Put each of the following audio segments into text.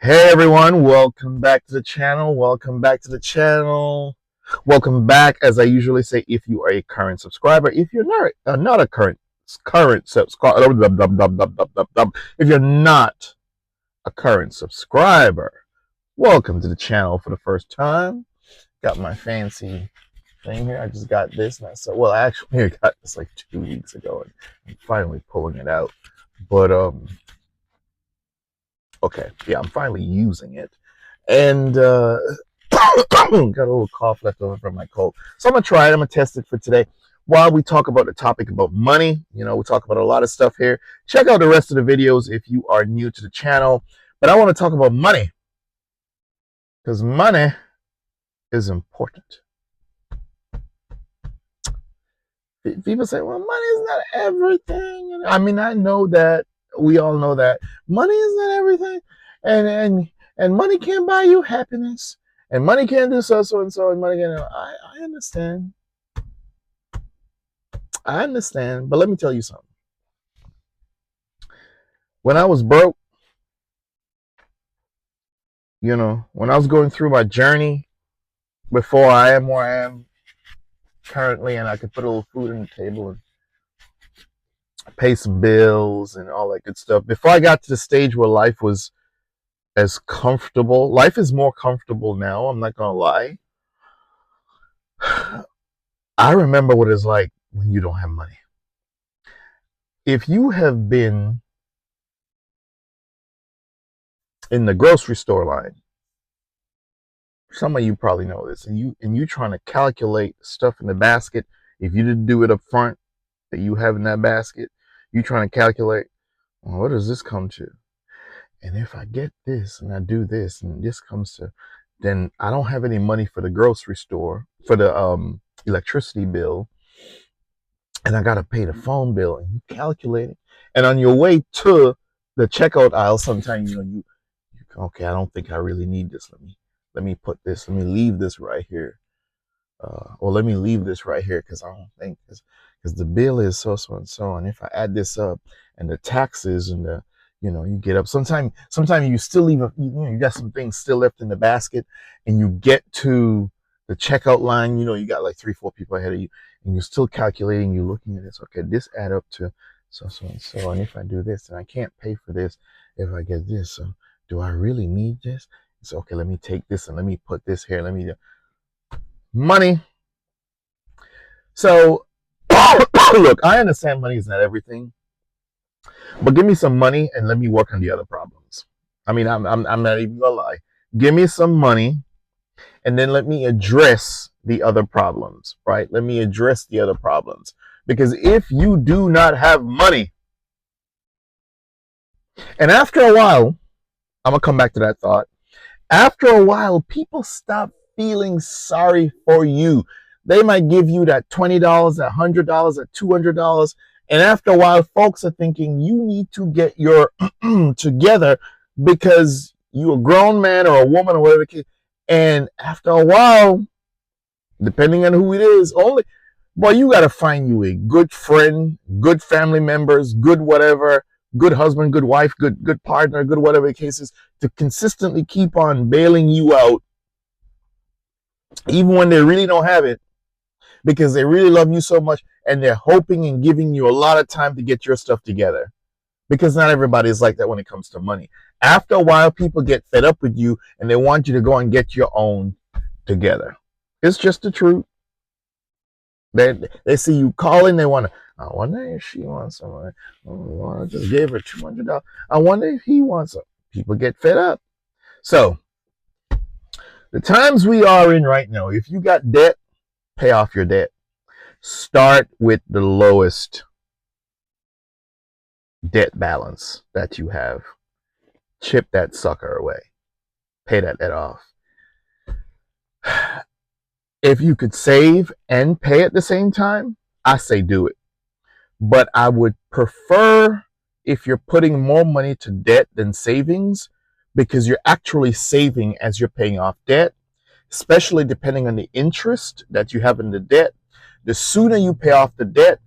Hey everyone, welcome back to the channel. Welcome back to the channel. Welcome back, as I usually say, if you are a current subscriber. If you're not a current subscriber, if you're not a current subscriber, welcome to the channel for the first time. Got my fancy thing here. I just got this, and actually, I got this like 2 weeks ago, and I'm finally pulling it out. But okay, yeah, I'm finally using it, and got a little cough left over from my cold. So I'm gonna try it. I'm gonna test it for today. While we talk about the topic about money, we talk about a lot of stuff here. Check out the rest of the videos if you are new to the channel. But I want to talk about money because money is important. People say, "Well, money is not everything." I mean, I know that we all know that money is not everything, and money can't buy you happiness, and money can't do so and so, and money can. I understand. I understand, but let me tell you something. When I was broke, when I was going through my journey before I am where I am currently, and I could put a little food on the table and pay some bills and all that good stuff. Before I got to the stage where life was as comfortable, life is more comfortable now. I'm not gonna lie. I remember what it's like when you don't have money. If you have been in the grocery store line, some of you probably know this, and you trying to calculate stuff in the basket. If you didn't do it up front that you have in that basket, you trying to calculate, well, what does this come to? And if I get this and I do this and this comes to, then I don't have any money for the grocery store, for the electricity bill, and I gotta pay the phone bill, and you calculate it. And on your way to the checkout aisle, sometimes you okay, I don't think I really need this. Let me put this. Let me leave this right here, or let me leave this right here because I don't think because the bill is so and so, and if I add this up and the taxes and the you get up. Sometimes you still leave you got some things still left in the basket, and you get to the checkout line. You got like 3-4 people ahead of you, and you're still calculating. You're looking at this. Okay, this add up to so and so, and if I do this, and I can't pay for this if I get this. So do I really need this? So okay, let me take this and let me put this here. Let me money. So look, I understand money is not everything, but give me some money and let me work on the other problems. I mean, I'm not even gonna lie. Give me some money and then let me address the other problems, right? Let me address the other problems. Because if you do not have money, and after a while, I'm gonna come back to that thought. After a while, people stop feeling sorry for you. They might give you that $20, that $100, that $200, and after a while, folks are thinking you need to get your together because you're a grown man or a woman or whatever. And after a while, depending on who it is, you got to find you a good friend, good family members, good whatever, good husband, good wife, good partner, good whatever the case is, to consistently keep on bailing you out, even when they really don't have it, because they really love you so much, and they're hoping and giving you a lot of time to get your stuff together. Because not everybody is like that when it comes to money. After a while, people get fed up with you, and they want you to go and get your own together. It's just the truth. They see you calling, they want to, I wonder if she wants some. Oh, I just gave her $200. I wonder if he wants some. People get fed up. So, the times we are in right now, if you got debt, pay off your debt. Start with the lowest debt balance that you have. Chip that sucker away. Pay that debt off. If you could save and pay at the same time, I say do it. But I would prefer if you're putting more money to debt than savings, because you're actually saving as you're paying off debt, especially depending on the interest that you have in the debt. The sooner you pay off the debt,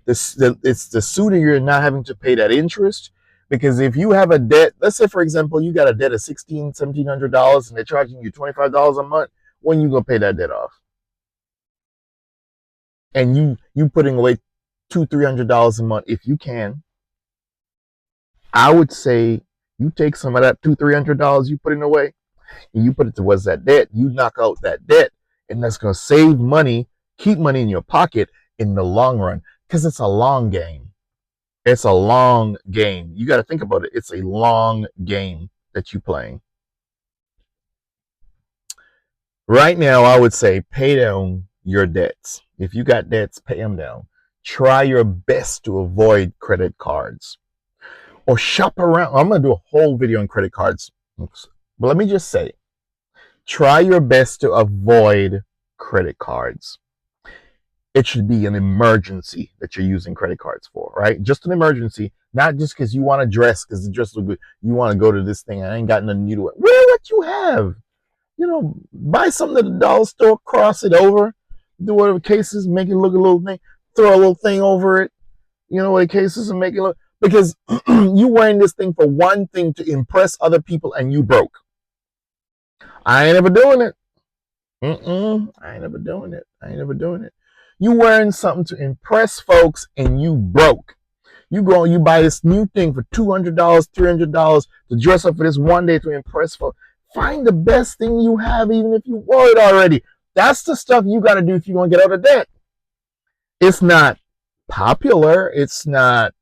it's the sooner you're not having to pay that interest, Because if you have a debt, let's say for example, you got a debt of $1,700 and they're charging you $25 a month, when you gonna pay that debt off? And you putting away $200-300 a month if you can. I would say you take some of that $200-300 you putting away and you put it towards that debt. You knock out that debt, and that's gonna save money, keep money in your pocket in the long run, because it's a long game. It's a long game. You got to think about it. It's a long game that you're playing. Right now, I would say pay down your debts. If you got debts, pay them down. Try your best to avoid credit cards or shop around. I'm going to do a whole video on credit cards. But let me just say, try your best to avoid credit cards. It should be an emergency that you're using credit cards for, right? Just an emergency, not just because you want to dress, because the dress looks good. You want to go to this thing. I ain't got nothing new to it. Wear what you have. Buy something at the dollar store, cross it over, do whatever cases, make it look a little thing, throw a little thing over it, what cases, and make it look, because you wearing this thing for one thing to impress other people and you broke. I ain't ever doing it. I ain't never doing it. You wearing something to impress folks and you broke. You go and you buy this new thing for $200, $300 to dress up for this one day to impress folks. Find the best thing you have, even if you wore it already. That's the stuff you got to do if you're going to get out of debt. It's not popular. It's not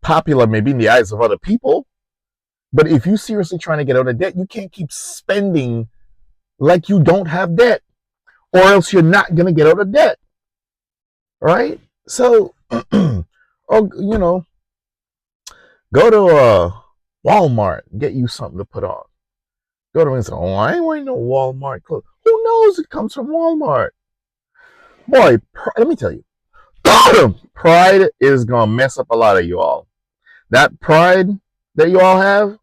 popular maybe in the eyes of other people. But if you're seriously trying to get out of debt, you can't keep spending like you don't have debt, or else you're not going to get out of debt. Right? So, or, go to Walmart, get you something to put on. Go to and say, oh, I ain't wearing no Walmart clothes. Who knows it comes from Walmart? Boy, let me tell you, pride is going to mess up a lot of you all. That pride that you all have,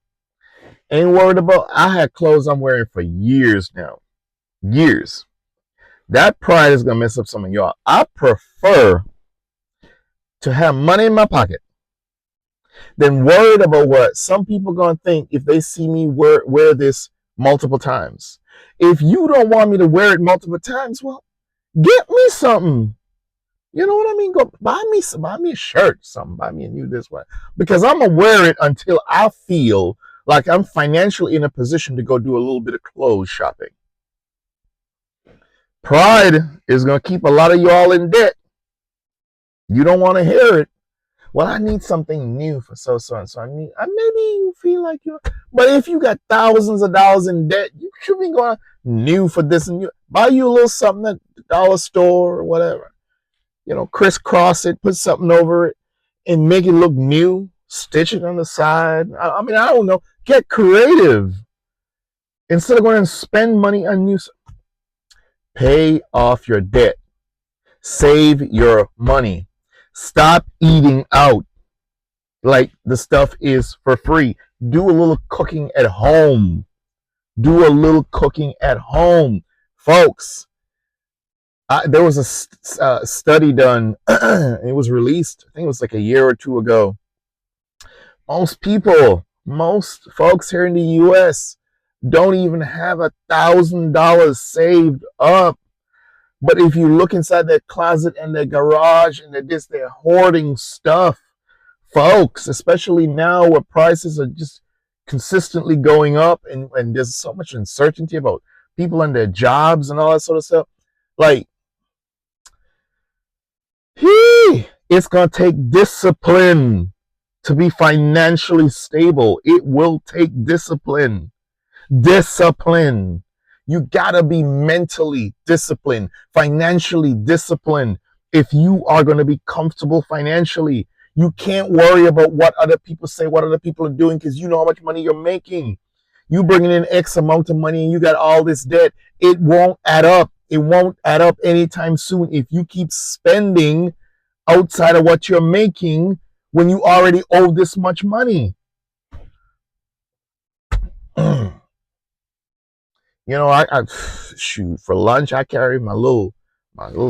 ain't worried about. I had clothes I'm wearing for years now. Years. That pride is going to mess up some of y'all. I prefer to have money in my pocket than worried about what some people going to think if they see me wear this multiple times. If you don't want me to wear it multiple times, well, get me something. You know what I mean? Go buy me a shirt, something. Buy me a new this one, because I'm gonna wear it until I feel like I'm financially in a position to go do a little bit of clothes shopping. Pride is gonna keep a lot of y'all in debt. You don't want to hear it. Well, I need something new for so and so. Maybe you feel like but if you got thousands of dollars in debt, you should be going new for this and you buy you a little something at the dollar store or whatever. Crisscross it, put something over it, and make it look new. Stitch it on the side. I don't know. Get creative. Instead of going and spend money on new, pay off your debt. Save your money. Stop eating out like the stuff is for free. Do a little cooking at home. Folks. There was a study done. It was released, I think it was like a year or two ago. Most folks here in the U.S. don't even have $1,000 saved up. But if you look inside their closet and their garage and they're hoarding stuff, folks, especially now where prices are just consistently going up and there's so much uncertainty about people and their jobs and all that sort of stuff. Like, it's going to take discipline to be financially stable. It will take discipline. You got to be mentally disciplined, financially disciplined. If you are going to be comfortable financially, you can't worry about what other people say, what other people are doing, because you know how much money you're making. You bringing in X amount of money and you got all this debt. It won't add up. It won't add up anytime soon if you keep spending outside of what you're making when you already owe this much money. I shoot, for lunch I carry my little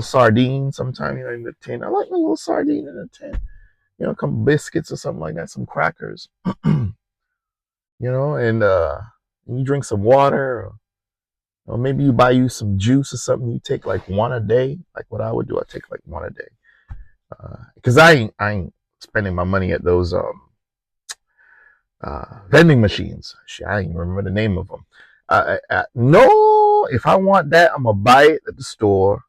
sardine sometimes in the tin. I like my little sardine in the tin. a couple biscuits or something like that, some crackers, and you drink some water, or maybe you buy you some juice or something. You take like one a day, like what I would do. I take like one a day, because I ain't spending my money at those vending machines. Shit, I don't even remember the name of them. No, if I want that, I'm gonna buy it at the store.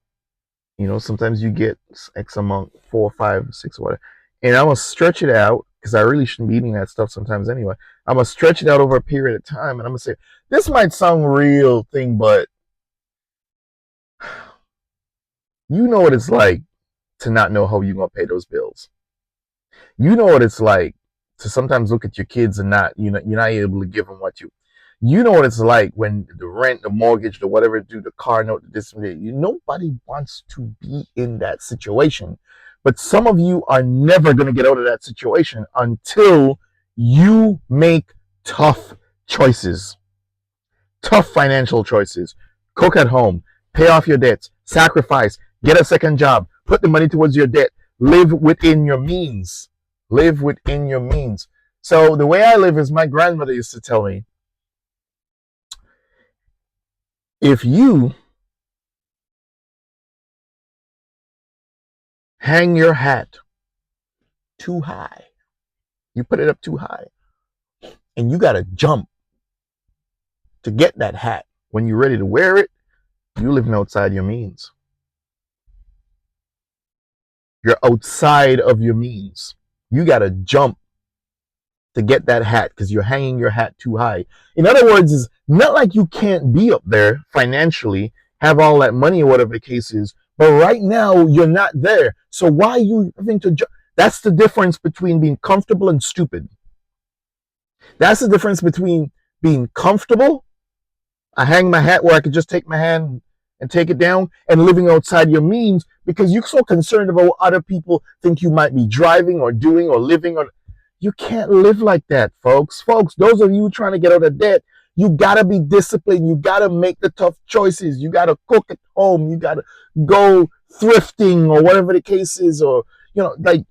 Sometimes you get X amount, 4, 5, 6, or whatever, and I'm gonna stretch it out because I really shouldn't be eating that stuff sometimes anyway. I'm gonna stretch it out over a period of time, and I'm gonna say this might sound real thing, but you know what it's like to not know how you're gonna pay those bills. You know what it's like to sometimes look at your kids and you're not able to give them what you know what it's like when the rent, the mortgage, the whatever do, the car note, the this, nobody wants to be in that situation. But some of you are never going to get out of that situation until you make tough choices, tough financial choices. Cook at home, pay off your debts, sacrifice, get a second job, put the money towards your debt, live within your means. Live within your means. So the way I live is my grandmother used to tell me, if you hang your hat too high, you put it up too high, and you got to jump to get that hat when you're ready to wear it, you're living outside your means. You're outside of your means. You got to jump to get that hat because you're hanging your hat too high. In other words, it's not like you can't be up there financially, have all that money or whatever the case is, but right now you're not there. So why are you having to jump? That's the difference between being comfortable and stupid. That's the difference between being comfortable. I hang my hat where I could just take my hand and take it down, and living outside your means because you're so concerned about what other people think you might be driving or doing or living or you can't live like that, folks. Folks, those of you trying to get out of debt, you gotta be disciplined. You gotta make the tough choices. You gotta cook at home. You gotta go thrifting or whatever the case is, or like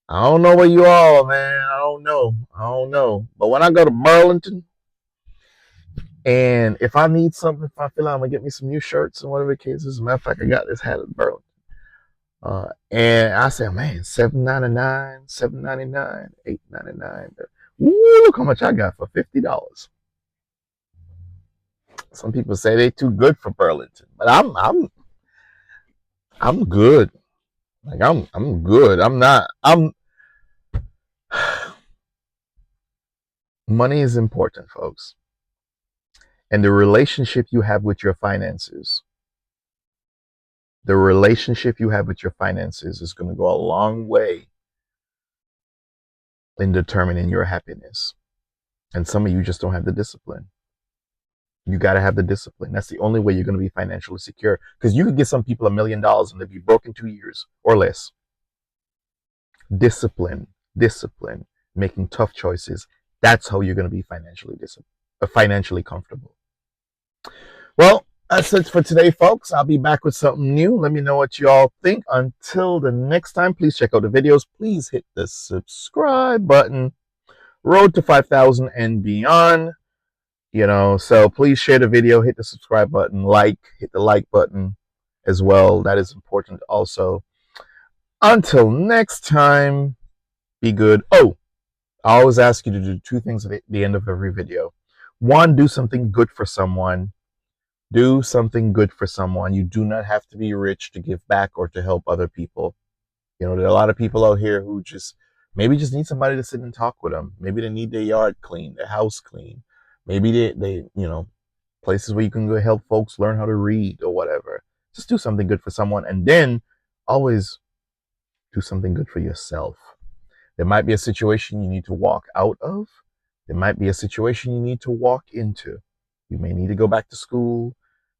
I don't know where you are, man. I don't know. I don't know. But when I go to Burlington, and if I need something, if I feel like I'm gonna get me some new shirts and whatever the case is, as a matter of fact, I got this hat at Burlington. And I said, man, $7.99, $7.99, $8.99. Ooh, look how much I got for $50. Some people say they too good for Burlington, but I'm good. Like I'm good. I'm not. Money is important, folks, and the relationship you have with your finances. The relationship you have with your finances is going to go a long way in determining your happiness. And some of you just don't have the discipline. You got to have the discipline. That's the only way you're going to be financially secure. Because you could get some people $1 million and they'll be broke in 2 years or less. Discipline, discipline, making tough choices. That's how you're going to be financially comfortable. Well, that's it for today, folks. I'll be back with something new. Let me know what you all think. Until the next time, please check out the videos. Please hit the subscribe button. Road to 5,000 and beyond. So please share the video, hit the subscribe button, hit the like button as well. That is important also. Until next time, be good. Oh, I always ask you to do 2 things at the end of every video. 1, do something good for someone. Do something good for someone. You do not have to be rich to give back or to help other people. There are a lot of people out here who maybe just need somebody to sit and talk with them. Maybe they need their yard clean, their house clean. Maybe they places where you can go help folks learn how to read or whatever. Just do something good for someone, and then always do something good for yourself. There might be a situation you need to walk out of. There might be a situation you need to walk into. You may need to go back to school,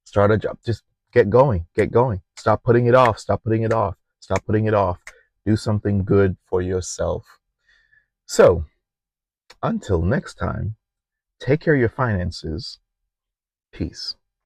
start a job. Just get going, get going. Stop putting it off, stop putting it off, stop putting it off. Do something good for yourself. So, until next time, take care of your finances. Peace.